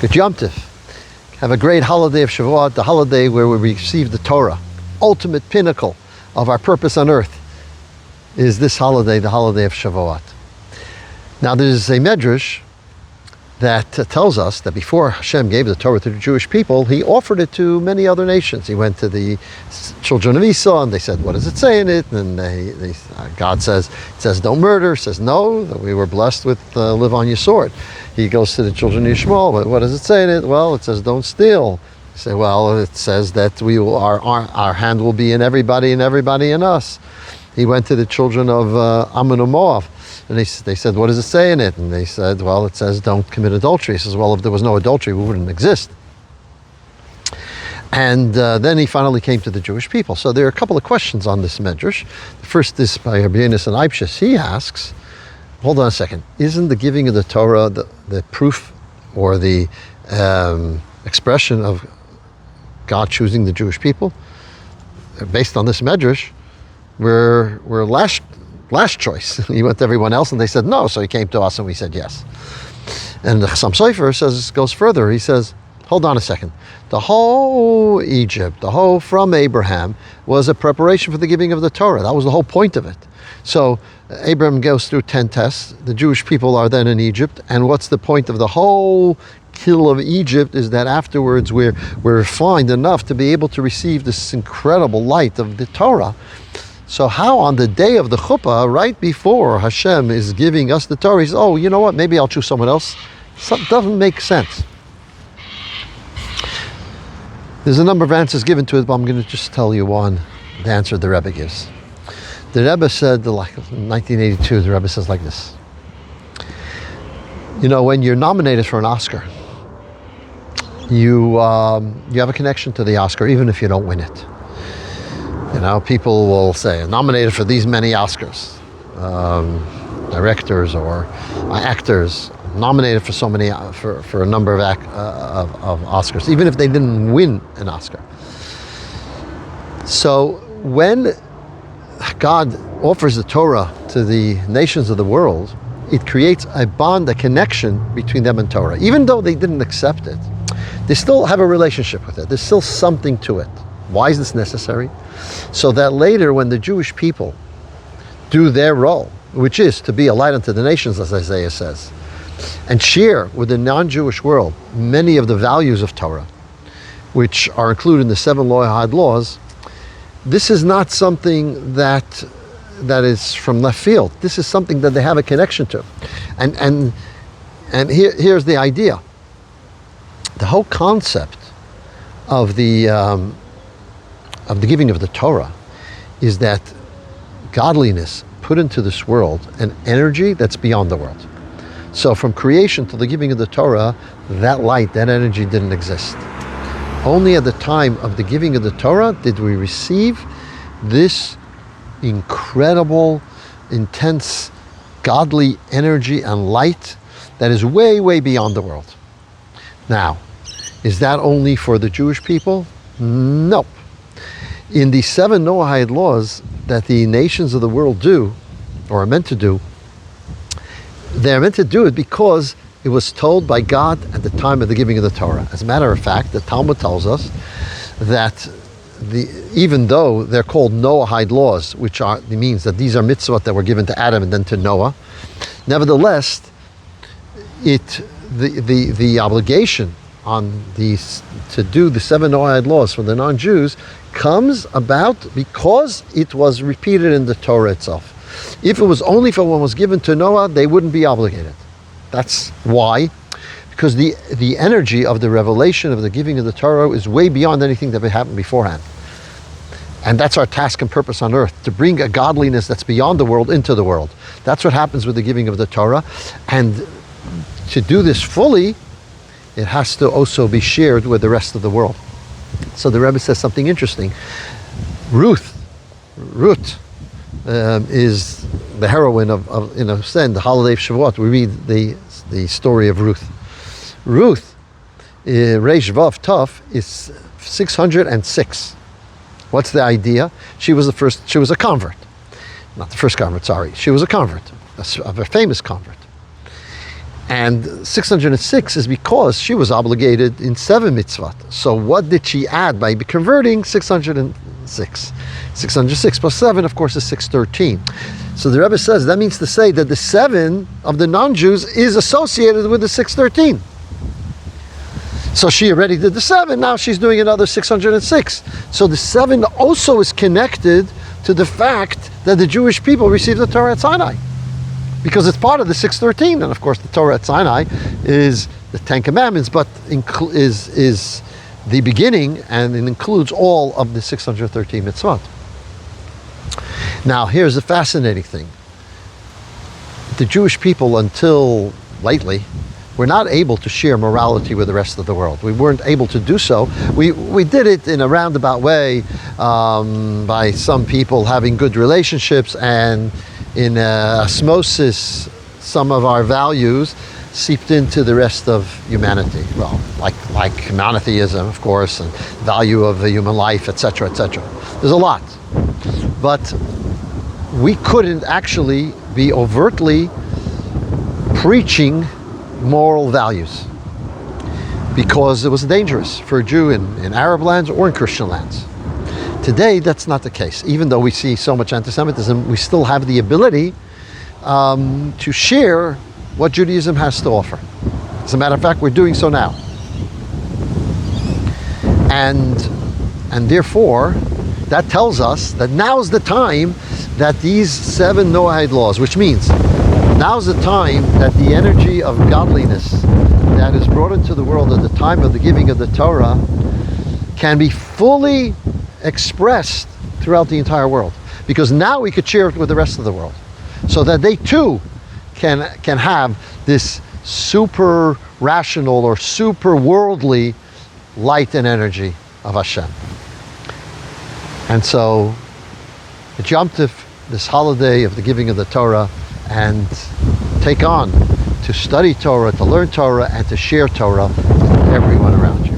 Good Yom Tov. Have a great holiday of Shavuot, the holiday where we receive the Torah. Ultimate pinnacle of our purpose on earth is this holiday, the holiday of Shavuot. Now there's a medrash that tells us that before Hashem gave the Torah to the Jewish people, he offered it to many other nations. He went to the children of Esau and they said, what does it say in it? And God says, it says don't murder. Says no, that we were blessed with live on your sword. He goes to the children of Yishmael, but what does it say in it? Well, it says don't steal. He said, well, it says that we will, our hand will be in everybody and everybody in us. He went to the children of Ammon and Moab. And they said, what does it say in it? And they said, well, it says don't commit adultery. He says, well, if there was no adultery, we wouldn't exist. And then he finally came to the Jewish people. So there are a couple of questions on this medrash. The first is by Rabbi Yonis and Eibshis. He asks, hold on a second, isn't the giving of the Torah the proof or the expression of God choosing the Jewish people? Based on this medrash, we're last choice. He went to everyone else and they said no, so he came to us and we said yes. And the Chassam Sofer goes further. He says, hold on a second. The whole Egypt, from Abraham, was a preparation for the giving of the Torah. That was the whole point of it. So Abraham goes through 10 tests. The Jewish people are then in Egypt. And what's the point of the whole kill of Egypt is that afterwards we're refined enough to be able to receive this incredible light of the Torah. So how on the day of the chuppah, right before Hashem is giving us the Torah, he says, oh, you know what, maybe I'll choose someone else? Something doesn't make sense. There's a number of answers given to it, but I'm going to just tell you one, the answer the Rebbe gives. The Rebbe said, like in 1982, the Rebbe says like this. You know, when you're nominated for an Oscar, you have a connection to the Oscar, even if you don't win it. You know, people will say, nominated for these many Oscars, directors or actors, nominated for so many, for a number of Oscars, even if they didn't win an Oscar. So when God offers the Torah to the nations of the world, it creates a bond, a connection between them and Torah. Even though they didn't accept it, they still have a relationship with it. There's still something to it. Why is this necessary? So that later when the Jewish people do their role, which is to be a light unto the nations, as Isaiah says, and share with the non-Jewish world many of the values of Torah, which are included in the 7 Noahide laws, this is not something that is from left field. This is something that they have a connection to. And here's the idea. The whole concept of the giving of the Torah is that godliness put into this world an energy that's beyond the world. So from creation to the giving of the Torah, that light, that energy didn't exist. Only at the time of the giving of the Torah did we receive this incredible, intense, godly energy and light that is way, way beyond the world. Now, is that only for the Jewish people? No. In the 7 Noahide laws that the nations of the world do, or are meant to do, they're meant to do it because it was told by God at the time of the giving of the Torah. As a matter of fact, the Talmud tells us that even though they're called Noahide laws, which means that these are mitzvot that were given to Adam and then to Noah, nevertheless, the obligation on these to do the 7 Noahide laws for the non-Jews comes about because it was repeated in the Torah itself. If it was only for what was given to Noah, they wouldn't be obligated. That's why. Because the energy of the revelation of the giving of the Torah is way beyond anything that had happened beforehand. And that's our task and purpose on earth, to bring a godliness that's beyond the world into the world. That's what happens with the giving of the Torah. And to do this fully, it has to also be shared with the rest of the world. So the Rebbe says something interesting. Ruth is the heroine of in a sense, the holiday of Shavuot. We read the story of Ruth. Ruth, Reish Vav Tov, is 606. What's the idea? She was a convert. Not the first convert, sorry. She was a convert, a famous convert. And 606 is because she was obligated in 7 mitzvot. So what did she add by converting 606? 606 plus 7, of course, is 613. So the Rebbe says that means to say that the 7 of the non-Jews is associated with the 613. So she already did the 7, now she's doing another 606. So the 7 also is connected to the fact that the Jewish people received the Torah at Sinai, because it's part of the 613. And of course the Torah at Sinai is the 10 Commandments, but is the beginning, and it includes all of the 613 mitzvot. Now here's the fascinating thing. The Jewish people until lately were not able to share morality with the rest of the world. We weren't able to do so. We did it in a roundabout way by some people having good relationships, and in osmosis some of our values seeped into the rest of humanity. Well, like monotheism, of course, and value of the human life, etc., etc. There's a lot. But we couldn't actually be overtly preaching moral values because it was dangerous for a Jew in Arab lands or in Christian lands. Today, that's not the case. Even though we see so much anti-Semitism, we still have the ability to share what Judaism has to offer. As a matter of fact, we're doing so now. And therefore, that tells us that now's the time that these 7 Noahide laws, which means now's the time that the energy of godliness that is brought into the world at the time of the giving of the Torah can be fully expressed throughout the entire world. Because now we could share it with the rest of the world, so that they too can have this super rational or super worldly light and energy of Hashem. And so the Yom Tov, this holiday of the giving of the Torah, and take on to study Torah, to learn Torah, and to share Torah with everyone around you.